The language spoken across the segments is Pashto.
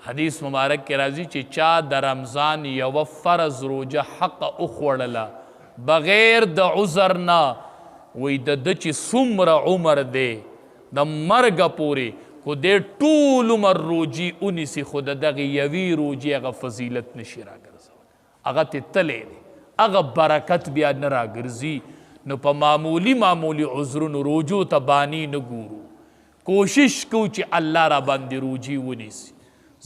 حدیث مبارک کې راځي چې چا د رمضان یوه فرض روجه حق وخوړله بغیر د عذر نه، وایي د ده چې څومره عمر دی د مرګه پورې خو دې ټول عمر روجي ونیسي خو د دغې یوې روجې هغه فضیلت نشي راګرځولی، هغه ترې تلی دی، هغه برکت بیا نه راګرځي. نو په معمولي عذرونو روجو ته بانی نه ګورو، کوشش کو چې الله را باندې روجي ونیسي،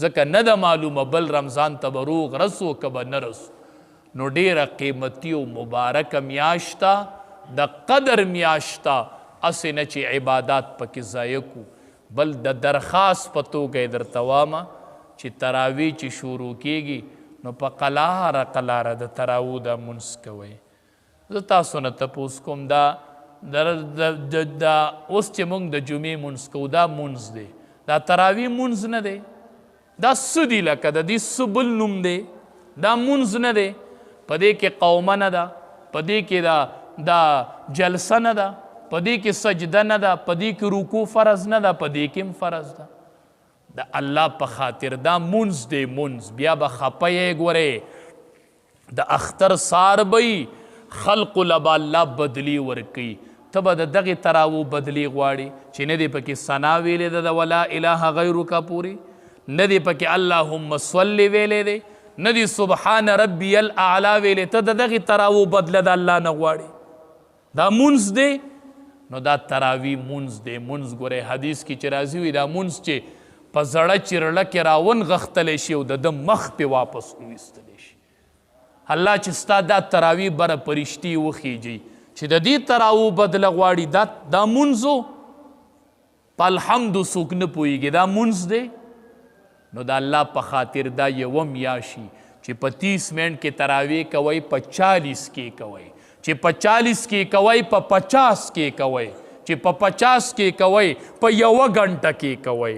ځکه نه ده معلومه بل رمضان ته به روغ رسو که به نه رسو. نو ډیره قیمتي او مبارکه میاشته د قدر میاشته، هسې نه چې عبادات پکې ضایع کو. بل د درخواست په توګه یې درته وامه چې تراویح چې شروع کیږي نو په قلاره قلاره د تراویح دا مونځ کوئ. زه تاسو نه تپوس کوم دا اوس چې موږ د جمعې مونځ کوو دا مونځ دی، دا تراویح مونځ نه دی، دا څه دي لکه د دې څه بل نوم دی، دا مونځ نه دی. په دې کې قومه نه ده، په دې کې دا جلسه نه ده، په دې کې سجده نه ده، په دې کې رکوع فرض نه ده، په دې کې هم فرض ده. د الله په خاطر دا مونځ دی مونځ. بیا به خپه یې ګورئ د اختر سار به خلقو له به الله بدلي ورکوي. ته به د دغې تراوو بدلي غواړي چې نه دی پکې ثنا ویلې ده د ولا اله غیرک پورې، نه دی پکې اللهم صلی ویلې دی، نه دی سبحان ربی الاعلی ویلې. ته د دغې تراوو بدله د الله نه غواړي، دا مونځ دی. نو دا تراوی مونځ دی. مونځ ګورئ حدیث کې چې راځي وي دا مونځ چې په زړه چرړه کې راونغښتلی شي او د ده مخ پې واپس وویستلی شي. الله چې ستا دا تراوی بره پرشتي وخیجي چې د دې تراوو بدله غواړي، دا مونځو په الحمدو څوک نه پوهېږي، دا مونځ دی. نو د الله په خاطر دا یوه میاشي چې په 30 منټ کې تراویح کوئ، په 40 کې کوئ، چې په 40 کې کوئ، په 50 کې کوئ، چې په 50 کې کوئ، په 1 غنټه کې کوئ.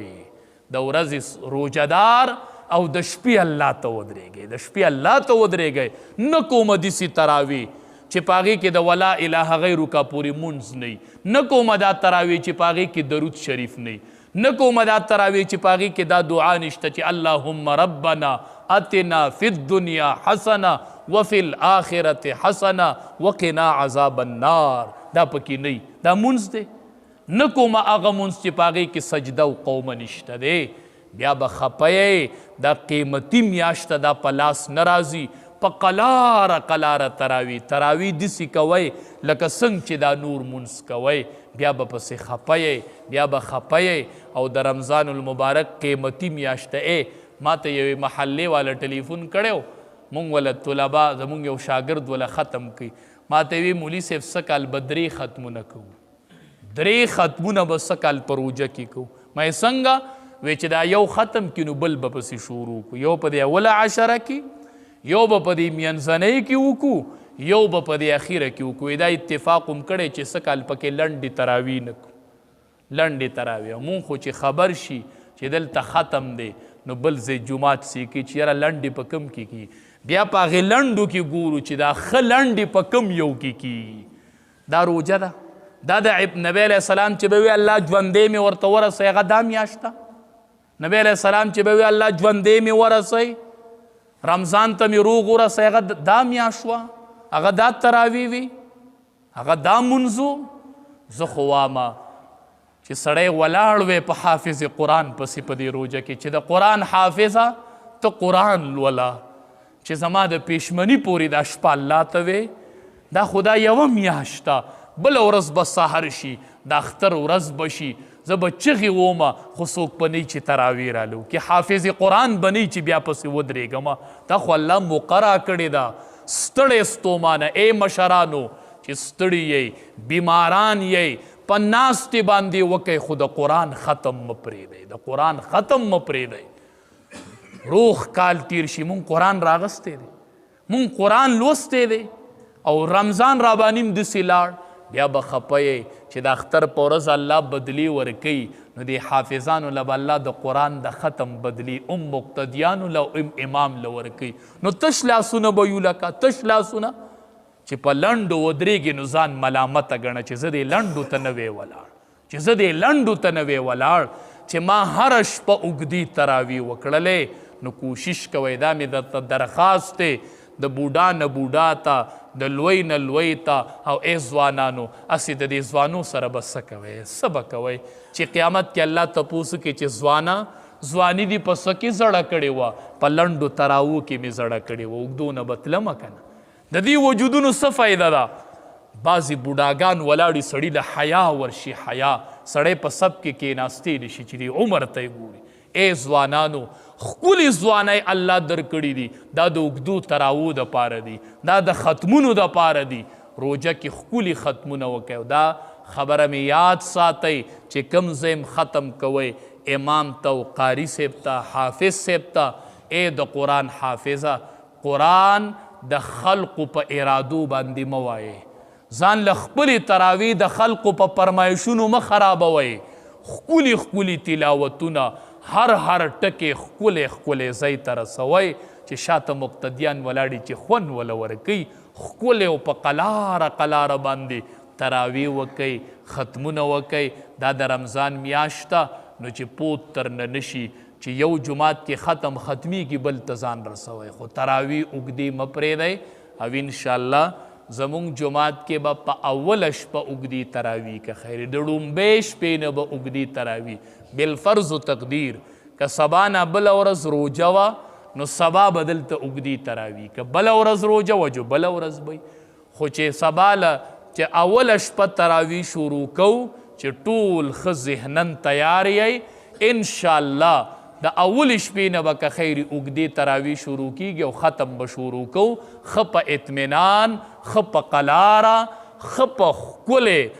د ورځې روجهدار او د شپې الله ته ودرېږئ، د شپې الله ته ودرېږئ. نه کومه داسې تراویح چې په هغې کې د ولا اله غیرک پورې مونځ نه وي، نه کومه دا تراویح چې په هغې کې درود شریف نه وي، نه کومه دا تراویح چې په هغې کې دا دعا نشته چې اللهم ربنا اتنا فی الدنیا حسنه وفی الاخرة حسنه وقنا عذاب النار. دا پکې نه وي، دا مونځ دی. نه کومه هغه مونځ چې په هغې کې سجده او قومه نشته دی. بیا به خپه یې، دا قیمتي میاشته دا په لاس نه راځي. په قلاره قلاره تراویح داسې کوئ لکه څنګه چې دا نور مونځ کوئ. بیا به پسې خپه یې، بیا به خپه یې. او د رمضان المبارک قیمتي میاشته ما ته یوې محلې والا ټلیفون کړی و، مونږ وله طلبا زمونږ یو شاګرد وله ختم کوي. ما ته وی مولي صاحب څه کال به 3 ختمونه کوو، 3 ختمونه به څه کال په روجه کې کوو. مې څنګه وی چې دا یو ختم کړي نو بل به پسې شروع کړو، یو په دې اوله عشره کې، یو به په دې منځنۍ کې وکړو، یو به په دې اخیره کې وکړو. دا اتفاق هم کړی چې څه کال پکې لنډې تراویح نه کړو، لنډې تراویح. مونږ خو چې خبر شي چې دلته ختم دی نو بل ځای جومات سې کوي چې یاره لنډې په کم کې کي، بیا په هغې لنډو کې ګورو چې دا ښه لنډې په کم یو کې کي. دا روجه ده. دا د نبی علیه السلام چې به وي الله ژوندی مې ورته ورسوي، هغه دا میاشت ده. نبی علیه السلام چې به وي الله ژوندی مې ورسوي، رمضان ته مې روغ ورسوي، هغه دا میاشت وه، هغه دا تراویح وي، هغه دا مونځ و. زه خو وامه چې سړی ولاړ وی په حافظ قرآن پسې په دې روجه کې چې د قرآن حافظه ته قرآن لوله، چې زما د پیشمني پورې دا شپه الله ته وی. دا خدا یوه میاشته، بله ورځ به سحر شي، د اختر ورځ به شي، زه به چغې ومه خو څوک به نه وي چې تراویح رالو کې حافظ قرآن به نه وي چې بیا پسې ودرېږمه. دا خو الله مقرره کړې ده. ستړی ستومانه ای مشرانو چې ستړي یئ، بیماران یئ، په ناستې باندې وکئ، خو د قرآن ختم مه پرېږدئ، د قرآن ختم مه پرېږدئ. روغ کال تیر شي مونږ قرآن راغستی دی، مونږ قرآن لوستی دی، او رمضان را باندې هم داسې لاړ. بیا به خپه یې چې د اختر په ورځ الله بدلي ورکوي، نو د حافظانو له به الله د قرآن د ختم بدلي مقتدیانو له امام له ورکوي. نو تش لاسونه به یو لکه تش لاسونه چې په لنډو ودرېږي نو ځان ملامته ګڼه چې زه دې لنډو ته نه وی ولاړ، چې زه دې لنډو ته نه وی ولاړ. چې ما هر شپه اوږدې تراوی وکړلې نو کوشش کوئ دا مې درته درخواست دی د بوډا نه بوډا ته د لوی نه لوی ته او ای ځوانانو هسې د دې ځوانو سره به څه کوئ څه به کوئ چې قیامت کې الله تپوس کوي چې ځوانه ځواني دې په څه کې زړه کړې وه په لنډو تراوو کې مې زړه کړې وه اوږدو نه به تلمه که نه د دې وجودونو څه فایده ده بعضې بوډاګان ولاړې سړي له حیا ورشي حیا سړی په سب کې کېناستې نه شي چې دې عمر ته یې ګوري ای ځوانانو ښکلې ځوانۍ الله درکړي دي دا د اوږدو تراوو دپاره دي دا د ختمونو دپاره دي روژه کې ښکلي ختمونه وکئ او دا خبره مې یاد ساتئ چې کوم ځای ختم کوئ امام ته او قاري صاحب ته حافظ صاحب ته ای د قرآن حافظه قرآن د خلقو په ارادو باندې مه وایې ځان له خپلې تراوی د خلقو په فرمایشونو مه خرابوئ ښکلي ښکلي تلاوتونه هر ټکې ښکلی ښکلی ځای ته رسوئ چې شاته مقتدیان ولاړي چې خوند وله ورکوي ښکلی او په قلاره قلاره باندې تراوی وکئ ختمونه وکئ دا د رمضان میاشت ده نو چې پوت ترنه نشي چې یو جماعت کې ختمیږي بل ته ځان رسوئ خو تراوی اوږدې مه پرېږدئ او انشاءالله زمونږ جماعت کې به په اوله شپه اوږدې تراوی که خیر د ړومبۍ شپې نه به اوږدې تراوی بالفرض و تقدیر که سبا نه بله ورځ روژه وه نو سبا به دلته اوږدې تراوی که بله ورځ روژه وه جو بله ورځ به خو چې سبا له چې اوله شپه تراوی شروع کوو چې ټول ښه ذهنن تیار یی انشاءالله د اول شپې نه به که خیر اوږدې تراوی شروع کیږي او ختم به شروع کوو ښه په اطمینان ښه په قلاره ښه په ښکلې